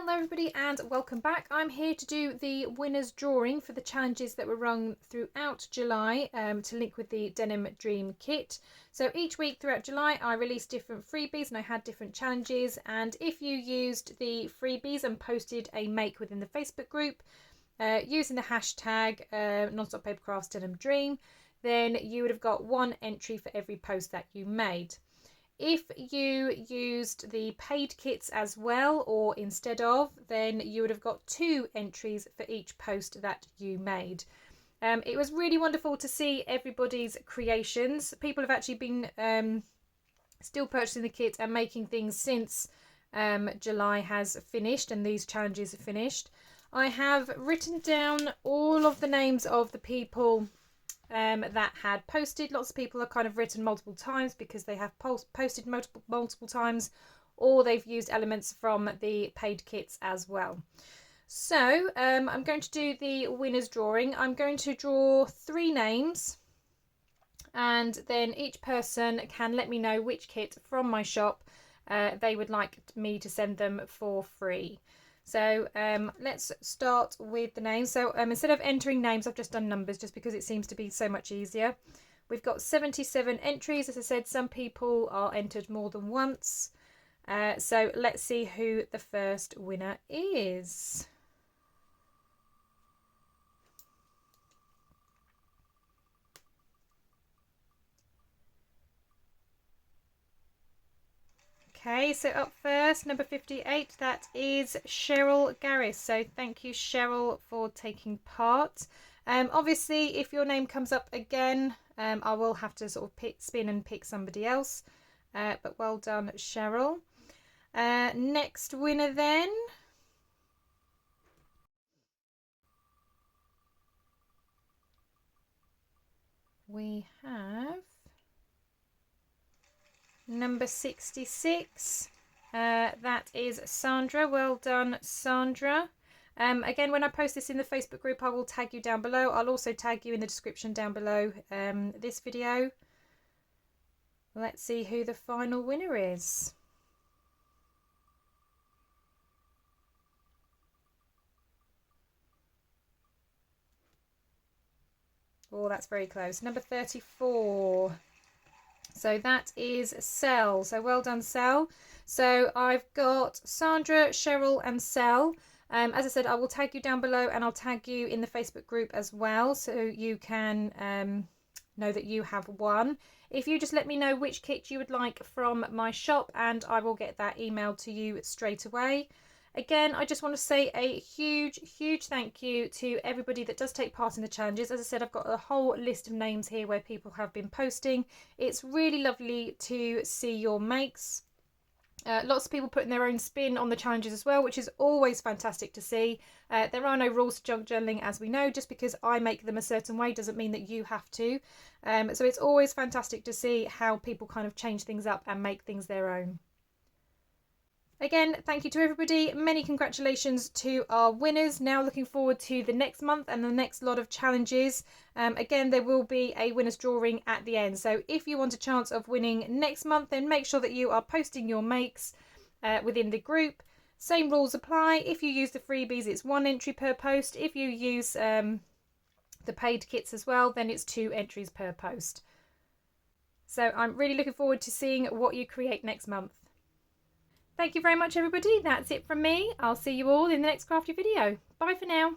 Hello everybody and welcome back. I'm here to do the winners drawing for the challenges that were run throughout July to link with the Denim Dream kit. So each week throughout July I released different freebies and I had different challenges, and if you used the freebies and posted a make within the Facebook group using the hashtag non-stop Papercrafts Denim Dream, then you would have got one entry for every post that you made. If you used the paid kits as well, or instead of, then you would have got 2 entries for each post that you made. It was really wonderful to see everybody's creations. People have actually been still purchasing the kit and making things since July has finished and these challenges are finished. I have written down all of the names of the people that had posted. Lots of people have kind of written multiple times because they have posted multiple times, or they've used elements from the paid kits as well. So I'm going to do the winners drawing. I'm going to draw 3 names, and then each person can let me know which kit from my shop they would like me to send them for free. So let's start with the names. So instead of entering names, I've just done numbers just because it seems to be so much easier. We've got 77 entries. As I said, some people are entered more than once. So let's see who the first winner is. Okay, so up first, number 58, that is Sheryl Garris. So thank you, Sheryl, for taking part. Obviously, if your name comes up again, I will have to sort of spin and pick somebody else. But well done, Sheryl. Next winner then. We have number 66, that is Sandra. Well done, Sandra. Again, when I post this in the Facebook group, I will tag you down below. I'll also tag you in the description down below this video. Let's see who the final winner is. Oh, that's very close. Number 34. So that is Sel. So well done, Sel. So I've got Sandra, Sheryl and Sel. As I said, I will tag you down below and I'll tag you in the Facebook group as well, so you can know that you have won. If you just let me know which kit you would like from my shop, and I will get that emailed to you straight away. Again, I just want to say a huge thank you to everybody that does take part in the challenges. As I said, I've got a whole list of names here where people have been posting. It's really lovely to see your makes. Lots of people putting their own spin on the challenges as well, which is always fantastic to see. There are no rules to junk journaling, as we know. Just because I make them a certain way doesn't mean that you have to. So it's always fantastic to see how people kind of change things up and make things their own. Again, thank you to everybody. Many congratulations to our winners. Now looking forward to the next month and the next lot of challenges. Again, there will be a winners drawing at the end. So if you want a chance of winning next month, then make sure that you are posting your makes within the group. Same rules apply. If you use the freebies, it's 1 entry per post. If you use the paid kits as well, then it's 2 entries per post. So I'm really looking forward to seeing what you create next month. Thank you very much, everybody. That's it from me. I'll see you all in the next crafty video. Bye for now.